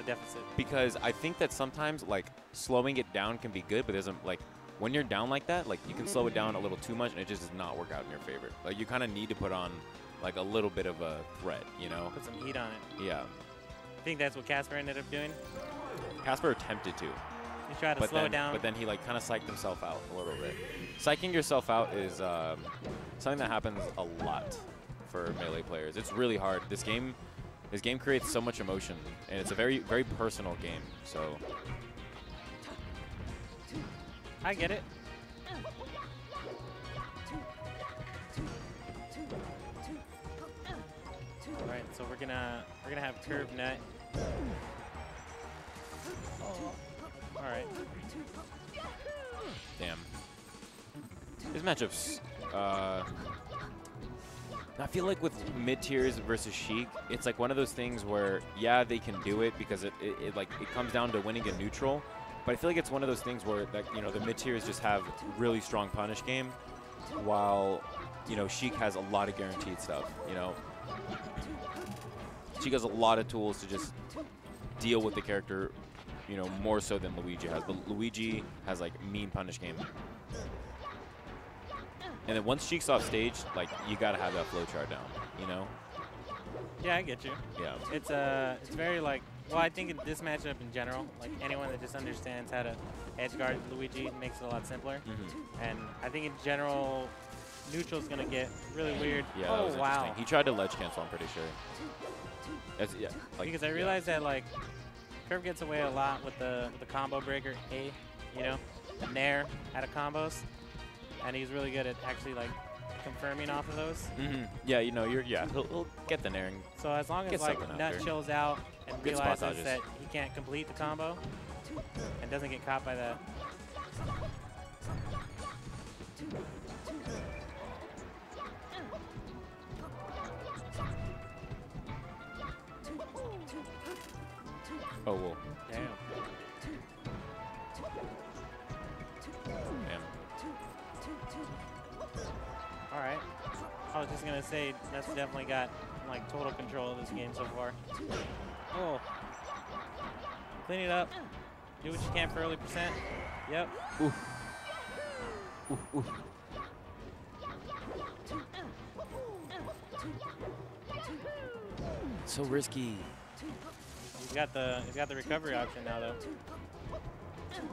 deficit. Because I think that sometimes, like, slowing it down can be good, but there's a, like, when you're down like that, like, you can slow it down a little too much, and it just does not work out in your favor. Like, you kind of need to put on, like, a little bit of a threat, you know? Put some heat on it. Yeah. I think that's what Casper ended up doing. Casper attempted to. He tried to slow it down. But then he, like, kind of psyched himself out a little bit. Psyching yourself out is something that happens a lot for Melee players. It's really hard. This game creates so much emotion, and it's a very, very personal game, so. I get it. All right, so we're gonna have Kurv net. All right. Damn. This matchup's. I feel like with mid-tiers versus Sheik, it's like one of those things where, yeah, they can do it because it comes down to winning a neutral. But I feel like it's one of those things where, like, you know, the mid-tiers just have really strong punish game, while, you know, Sheik has a lot of guaranteed stuff, you know. Sheik has a lot of tools to just deal with the character, you know, more so than Luigi has. But Luigi has, like, mean punish game. And then once Sheik's off stage, like, you gotta have that flow chart down, you know? Yeah, I get you. Yeah. It's very, like, well, I think in this matchup in general, like, anyone that just understands how to edge guard Luigi makes it a lot simpler. And I think in general, neutral's gonna get really weird. Yeah, that was wow. interesting. He tried to ledge cancel, I'm pretty sure. Yeah, like, because I realized that, like, Kurv gets away a lot with the combo breaker A, you know, the nair out of combos. And he's really good at actually, like, confirming off of those. Yeah, you know, he'll get the nair. And so as long as, like, Nut chills out and good realizes that he can't complete the combo and doesn't get caught by that. Oh, whoa. Damn. Damn. All right. I was just going to say, that's definitely got, like, total control of this game so far. Oh. Clean it up. Do what you can for early percent. Yep. Oof. Oof, oof. So risky. He's got the recovery option now, though.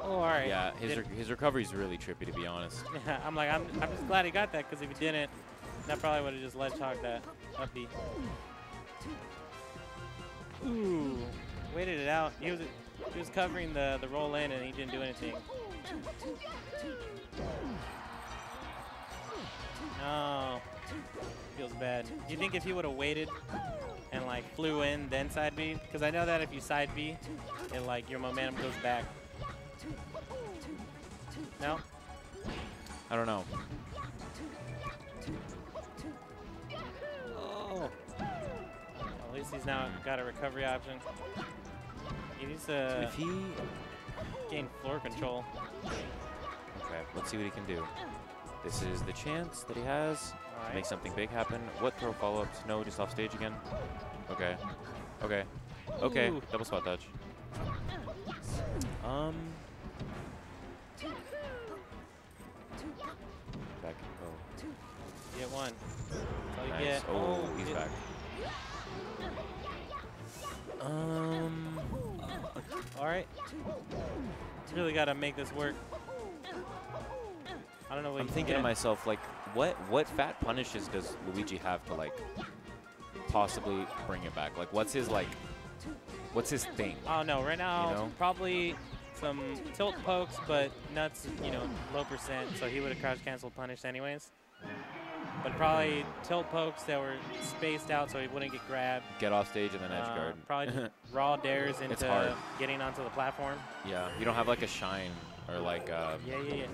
Oh, all right. Yeah, his recovery's really trippy, to be honest. Yeah, I'm just glad he got that, because if he didn't, that probably would have just ledge hogged that up B. Ooh, waited it out. He was covering the roll in, and he didn't do anything. No, feels bad. Do you think if he would have waited and, like, flew in then side B? Because I know that if you side B, it, like, your momentum goes back. No? I don't know. Oh. At least he's now got a recovery option. He needs to If he gain floor control. Okay, let's see what he can do. This is the chance that he has to make something big happen. What throw follow-ups? No, just off stage again. Okay. Okay. Okay. Ooh. Double spot dodge. Back. Oh. Get one. That's all you Nice. get. Oh, he's back. All right. Really got to make this work. I don't know what I'm thinking to myself, like, what fat punishes does Luigi have to, like, possibly bring it back? Like, what's his thing? Oh, no. Right now, You know? probably some tilt pokes, but Nuts, you know, low percent, so he would have crouch canceled punished anyways. But probably tilt pokes that were spaced out so he wouldn't get grabbed. Get off stage and then edge guard. Probably just raw dares into getting onto the platform. Yeah, you don't have like a shine or like yeah.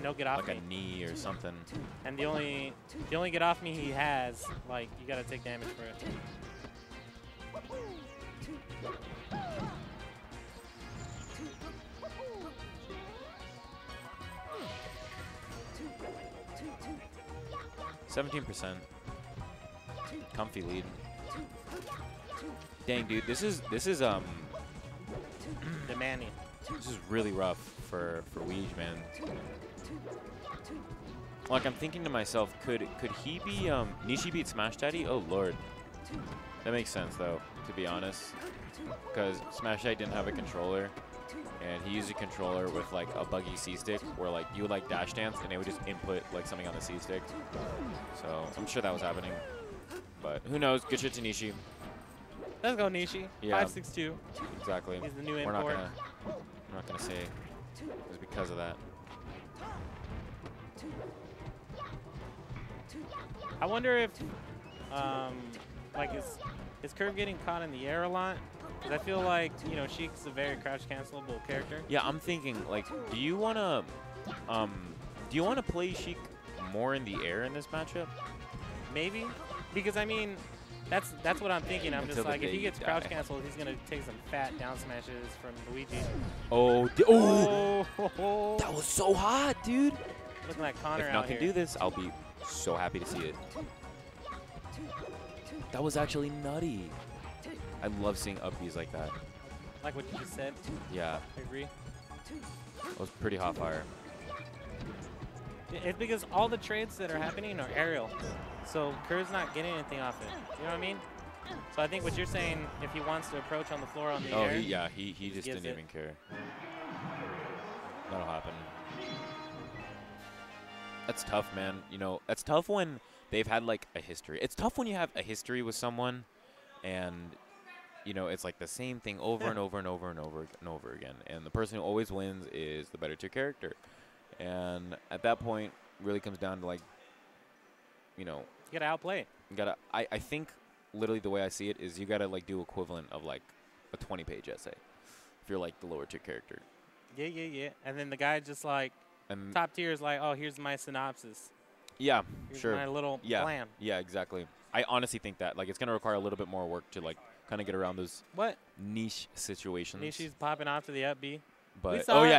No get off like me. a knee or something. And the only get off me he has, like, you gotta take damage for it. %. Comfy lead. Dang, dude, this is demanding. This is really rough for Luigi, man. Like, I'm thinking to myself, could he be Nishi beat Smash Daddy? Oh lord, that makes sense though, to be honest, because Smash Daddy didn't have a controller, and he used a controller with like a buggy C stick, where like you would like dash dance, and they would just input like something on the C stick. So I'm sure that was happening, but who knows? Good shit to Nishi. Let's go Nishi. Yeah. 5'6". Exactly. He's the new We're import. not gonna say it was because of that. I wonder if, like, is Kurv getting caught in the air a lot? Because I feel like, you know, Sheik's a very crouch cancelable character. Yeah, I'm thinking, like, do you wanna play Sheik more in the air in this matchup? Maybe, because I mean, that's what I'm thinking. I'm just like, if he gets crouch canceled, he's gonna take some fat down smashes from Luigi. Oh, Oh, that was so hot, dude. looking like Connor If out Nut can here. do this, I'll be so happy to see it. That was actually nutty. I love seeing up Bs like that. Like what you just said. Yeah, I agree. that was pretty hot fire. It's because all the trades that are happening are aerial. So Kurv's not getting anything off it. You know what I mean? So I think what you're saying, if he wants to approach on the floor on the air. He just didn't even care. That'll happen. That's tough, man. You know, that's tough when they've had like a history. It's tough when you have a history with someone, and you know it's like the same thing over and over and over and over and over again. And the person who always wins is the better tier character. And at that point, really comes down to like, you know, You gotta outplay. you gotta. I think literally the way I see it is you gotta like do equivalent of like a 20-page essay if you're like the lower tier character. Yeah. And then the guy just like, And top tier is like, oh, here's my synopsis. yeah, Here's sure. my little plan. Yeah, exactly. I honestly think that like it's gonna require a little bit more work to like kind of get around those What? niche situations. Nishi's popping off to the up B. But saw oh it. yeah,